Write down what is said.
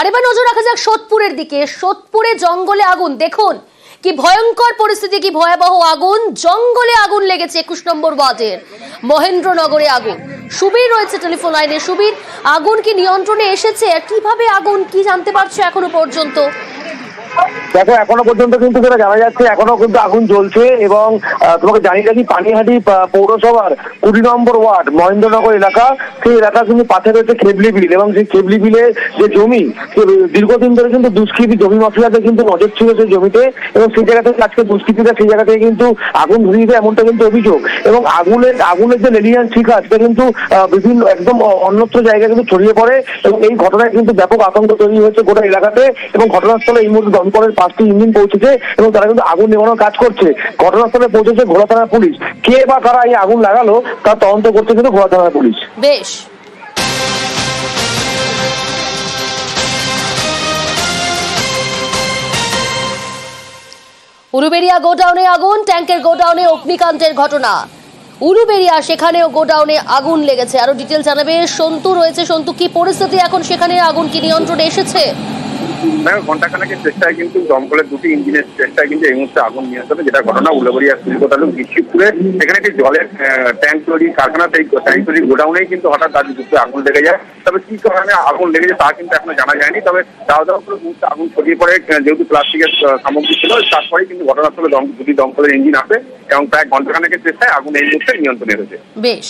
আর এবার নজর রাখা যাক সোদপুরের দিকে। সোদপুরে জঙ্গলে আগুন, দেখুন কি ভয়ঙ্কর পরিস্থিতি, কি ভয়াবহ আগুন। জঙ্গলে আগুন লেগেছে 21 নম্বর ওয়ার্ডের মহেন্দ্রনগরে আগুন। সুবীর রয়েছে টেলিফোন লাইনে। সুবীর, আগুন কি নিয়ন্ত্রণে এসেছে? আর কিভাবে আগুন, কি জানতে পারছো এখনো পর্যন্ত? দেখো, এখনো পর্যন্ত কিন্তু যেটা জানা যাচ্ছে, এখনো কিন্তু আগুন জ্বলছে। এবং তোমাকে জানিয়ে রাখি, পানিহাটি পৌরসভার 20 নম্বর ওয়ার্ড মহেন্দ্রনগর এলাকা, সেই এলাকা কিন্তু পাশে রয়েছে খেবলি বিল। এবং সেই খেবলি বিলে যে জমি, দীর্ঘদিন ধরে কিন্তু দুষ্কৃতী জমি মাফিয়াদের কিন্তু নজর ছিল সেই জমিতে। এবং সেই জায়গা থেকে আজকে দুষ্কৃতীরা সেই জায়গা থেকে কিন্তু আগুন ধরিয়ে দেয়, এমনটা কিন্তু অভিযোগ। এবং আগুনের যে লেলিয়ান শিখা, সেটা কিন্তু বিভিন্ন একদম অন্যত্র জায়গায় কিন্তু ছড়িয়ে পড়ে। এবং এই ঘটনায় কিন্তু ব্যাপক আতঙ্ক তৈরি হয়েছে গোটা এলাকাতে। এবং ঘটনাস্থলে এই মুহূর্তে দমকলের 5টি ইঞ্জিন পৌঁছেছে এবং তারা কিন্তু আগুন নেভানোর কাজ করছে। ঘটনাস্থলে পৌঁছেছে ঘোড়া থানার পুলিশ। কে বা কারা এই আগুন লাগালো তার তদন্ত করছে কিন্তু ঘোড়া থানার পুলিশ। বেশ, উলুবেড়িয়া গোডাউনে আগুন, ট্যাঙ্কের গোডাউনে অগ্নিকাণ্ডের ঘটনা। উলুবেড়িয়া, সেখানেও গোডাউনে আগুন লেগেছে। আরো ডিটেল জানাবে সন্তু রয়েছে। সন্তু, কি পরিস্থিতি এখন সেখানে? আগুন কি নিয়ন্ত্রণে এসেছে? ঘন্টাখানেকের চেষ্টায় কিন্তু দমকলের 2টি ইঞ্জিনের চেষ্টায় কিন্তু এই মুহূর্তে আগুন নিয়ন্ত্রণে, যেটা ঘটনা উলুবেড়িয়া শিল্প তালুক বিশ্বপুরে। সেখানে একটি জলের ট্যাঙ্ক তৈরি কারখানা, সেই ট্যাঙ্ক তৈরি গোডাউনেই কিন্তু হঠাৎ রাজযুক্ত আগুন লেগে যায়। তবে কি কারণে আগুন লেগেছে তা কিন্তু এখনো জানা যায়নি। তবে দাওয়া দাওয়া করে মুহূর্তে আগুন ছড়িয়ে পড়ে, যেহেতু প্লাস্টিকের সামগ্রী ছিল। তারপরেই কিন্তু ঘটনাস্থলে 2টি দমকলের ইঞ্জিন আসে এবং প্রায় ঘন্টাখানেকের চেষ্টায় আগুন এই মুহূর্তে নিয়ন্ত্রণে এসেছে। বেশ।